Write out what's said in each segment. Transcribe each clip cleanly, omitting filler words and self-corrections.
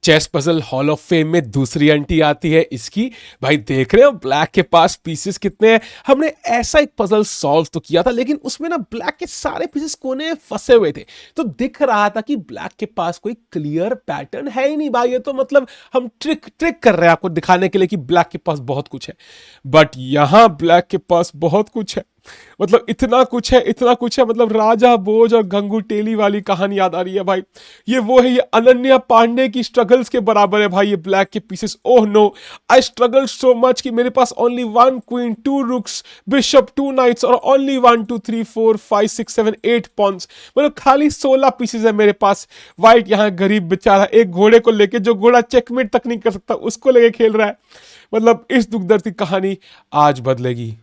Chess puzzle hall of fame में दूसरी entry आती है इसकी। भाई देख रहे हो ब्लैक के पास पीसेस कितने हैं। हमने ऐसा एक पजल सॉल्व तो किया था, लेकिन उसमें ना ब्लैक के सारे पीसेस कोने में फंसे हुए थे, तो दिख रहा था कि ब्लैक के पास कोई क्लियर पैटर्न है ही नहीं। भाई ये तो मतलब हम ट्रिक कर रहे हैं आपको दिखाने के लिए कि ब्लैक के पास बहुत कुछ है, बट यहां ब्लैक के पास बहुत कुछ है। मतलब इतना कुछ है, इतना कुछ है, मतलब राजा भोज और गंगू टेली वाली कहानी याद आ रही है भाई। ये वो है, ये अनन्या पांडे की स्ट्रगल्स के बराबर है भाई ये ब्लैक के pieces. Oh no, I struggle so much कि मेरे पास only 1 queen 2 rooks bishop 2 knights और ओनली 1 2 3 4 5 6 7 8 पॉन्स, मतलब खाली 16 पीसेस है मेरे पास। वाइट यहाँ गरीब बेचारा एक घोड़े को लेके, जो घोड़ा चेकमेट तक नहीं कर सकता, उसको लेके खेल रहा है। मतलब इस दुख दर्द की कहानी आज बदलेगी,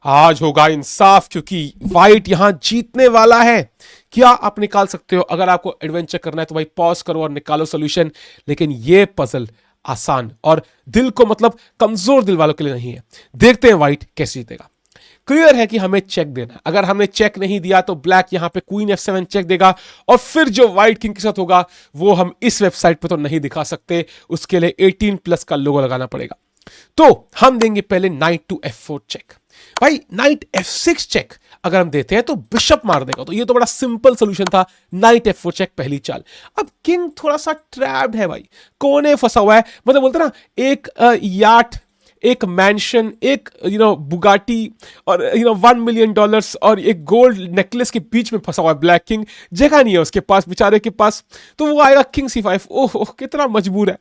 आज होगा इंसाफ, क्योंकि वाइट यहां जीतने वाला है। क्या आप निकाल सकते हो? अगर आपको एडवेंचर करना है तो भाई पॉज करो और निकालो सॉल्यूशन। लेकिन ये पजल आसान और दिल को मतलब कमजोर दिल वालों के लिए नहीं है। देखते हैं वाइट कैसे जीतेगा। क्लियर है कि हमें चेक देना है। अगर हमने चेक नहीं दिया तो ब्लैक यहां पे क्वीन F7 चेक देगा, और फिर जो व्हाइट किंग के साथ होगा वो हम इस वेबसाइट पे तो नहीं दिखा सकते, उसके लिए 18+ का लोगो लगाना पड़ेगा। तो हम देंगे पहले नाइट टू F4 चेक। भाई नाइट F6 चेक अगर हम देते हैं तो बिशप मार देगा, तो ये तो बड़ा सिंपल सोल्यूशन था। नाइट F4 चेक पहली चाल। अब किंग थोड़ा सा ट्रैप्ड है भाई, कोने फंसा हुआ है। मतलब बोलते ना, एक याट, एक मैंशन, एक बुगाटी और $1 मिलियन और एक गोल्ड नेकलेस के बीच में फंसा हुआ है ब्लैक किंग। जगह नहीं है उसके पास बेचारे के पास, तो वो आएगा किंग C5। ओह कितना मजबूर है।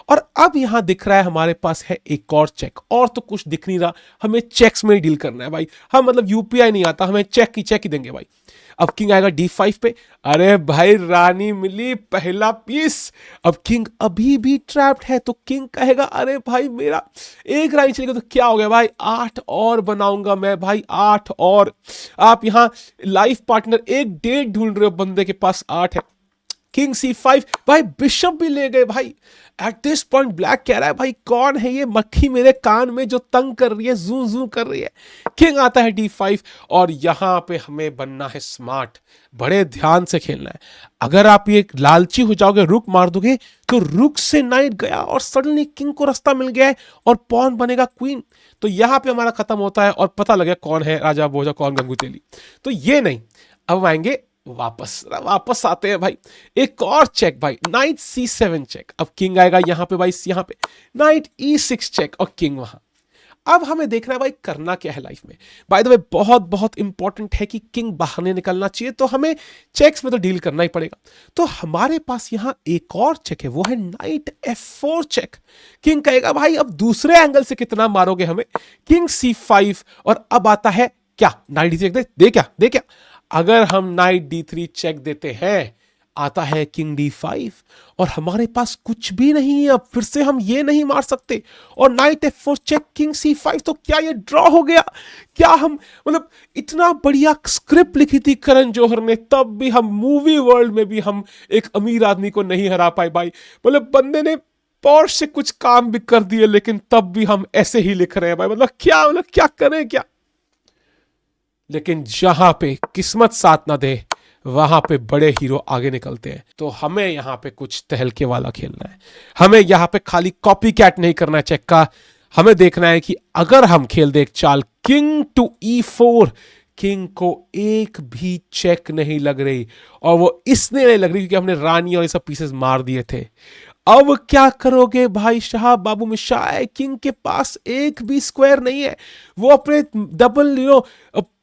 और अब यहां दिख रहा है हमारे पास है एक और चेक, और तो कुछ दिख नहीं रहा। हमें चेक्स में डील करना है भाई। हम मतलब यूपीआई नहीं आता, हमें चेक ही देंगे भाई। अब किंग आएगा D5 पे। अरे भाई रानी मिली, पहला पीस। अब किंग अभी भी ट्रैप्ड है, तो किंग कहेगा अरे भाई मेरा एक रानी चलेगा तो क्या हो गया भाई, 8 और बनाऊंगा मैं भाई, 8 और। आप यहां लाइफ पार्टनर एक डेट ढूंढ रहे हो, बंदे के पास 8 है। किंग C5, भाई बिशप भी ले गए भाई। एट दिस पॉइंट ब्लैक कह रहा है भाई कौन है ये मक्खी मेरे कान में जो तंग कर रही है, जू जू कर रही है। किंग आता है D5, और यहां पे हमें बनना है स्मार्ट, बड़े ध्यान से खेलना है। अगर आप ये लालची हो जाओगे, रुक मार दोगे, तो रुक से नाइट गया और सडनली किंग को रास्ता मिल गया है और पॉन बनेगा क्वीन। तो यहां पे हमारा खत्म होता है और पता लगे कौन है राजा भोजा, कौन गंगू तेली। तो ये नहीं, अब आएंगे वापस आते हैं भाई। एक और चेक भाई, नाइट C7 चेक। अब किंग आएगा यहां पे भाई, यहां पे नाइट E6 चेक और किंग वहां। अब हमें देखना है भाई करना क्या है लाइफ में। बाय द वे बहुत इंपॉर्टेंट है कि किंग बाहर नहीं निकलना चाहिए, तो हमें चेक्स में तो डील करना ही पड़ेगा। तो हमारे पास यहां एक और चेक है, वो है नाइट F4 चेक। किंग कहेगा भाई अब दूसरे एंगल से कितना मारोगे हमें। किंग C5, और अब आता है क्या, नाइट D6 दे क्या। अगर हम नाइट D3 चेक देते हैं, आता है किंग D5, और हमारे पास कुछ भी नहीं है। अब फिर से हम ये नहीं मार सकते, और night F4 check king C5। तो क्या ये ड्रॉ हो गया? क्या हम मतलब इतना बढ़िया स्क्रिप्ट लिखी थी करण जौहर ने, तब भी हम मूवी वर्ल्ड में भी हम एक अमीर आदमी को नहीं हरा पाए भाई। मतलब बंदे ने पॉर्श से कुछ काम भी कर दिए, लेकिन तब भी हम ऐसे ही लिख रहे हैं भाई। मतलब क्या करें क्या। लेकिन जहां पे किस्मत साथ ना दे, वहां पे बड़े हीरो आगे निकलते हैं। तो हमें यहां पे कुछ तहलके वाला खेलना है। हमें यहां पे खाली कॉपी कैट नहीं करना है चेक का। हमें देखना है कि अगर हम खेल दे एक चाल किंग टू E4, किंग को एक भी चेक नहीं लग रही, और वो इसलिए नहीं लग रही क्योंकि हमने रानी और ये सब पीसेस मार दिए थे। अब क्या करोगे भाई शाह बाबू मिशाह? किंग के पास एक भी स्क्वायर नहीं है। वो अपने डबल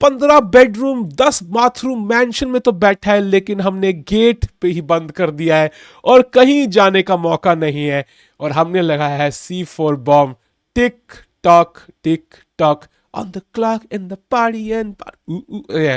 15 बेडरूम 10 बाथरूम मैंशन में तो बैठा है, लेकिन हमने गेट पे ही बंद कर दिया है और कहीं जाने का मौका नहीं है। और हमने लगाया है C4 bomb. Tick tock on the clock in the party and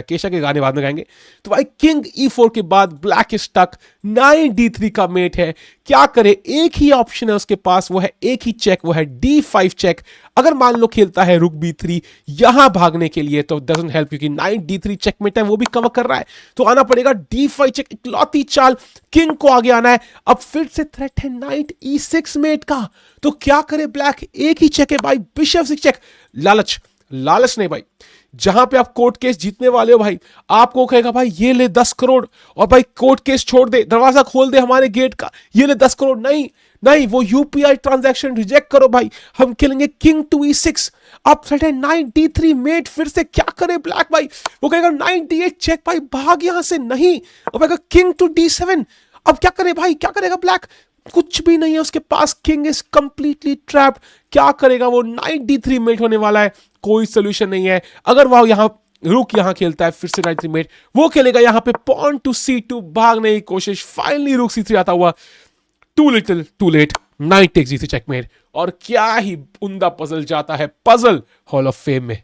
Kesha के गाने बाद में गाएंगे। तो भाई किंग E4 के बाद ब्लैक इज टक, नाइट D3 का मेट है। क्या करे, एक ही ऑप्शन है उसके पास, वो है एक ही चेक, वो है D5 चेक। अगर मान लो खेलता है रुक B3 यहां भागने के लिए, तो डजंट हेल्प, क्योंकि नाइट D3 चेकमेट है, वो भी कवर कर रहा है। तो आना पड़ेगा D5 चेक, इकलौती चाल, किंग को आगे आना है। अब फिर से थ्रेट है नाइट E6 मेट का। तो क्या करे ब्लैक, एक ही चेक है भाई, बिशप 6 चेक। लालच नहीं भाई, जहां पे आप कोर्ट केस जीतने वाले हो भाई, आपको कहेगा भाई ये ले 10 करोड़, और भाई कोर्ट केस छोड़ दे, दरवाजा खोल दे हमारे गेट का, ये ले 10 करोड़। नहीं नहीं, वो यूपीआई ट्रांजैक्शन रिजेक्ट करो भाई, हम खेलेंगे किंग टू E6। अब सेट है 93 मेट, फिर से क्या करे ब्लैक भाई, वो कहेगा 98 चेक भाई, भाग यहां से। नहीं, वो कहेगा किंग टू D7। अब क्या करे भाई, क्या करेगा ब्लैक, कुछ भी नहीं है उसके पास, किंग इज कंप्लीटली ट्रैप्ड। क्या करेगा वो, 93 मिनट होने वाला है, कोई सोल्यूशन नहीं है। अगर वह यहां रुक यहां खेलता है फिर से 93 मिनट, वो खेलेगा यहां पे पॉन टू C2, भागने की कोशिश, फाइनली रुक C3 आता हुआ, too little too late, knight takes G3 checkmate. और क्या ही उमदा पजल जाता है पजल हॉल ऑफ फेम में।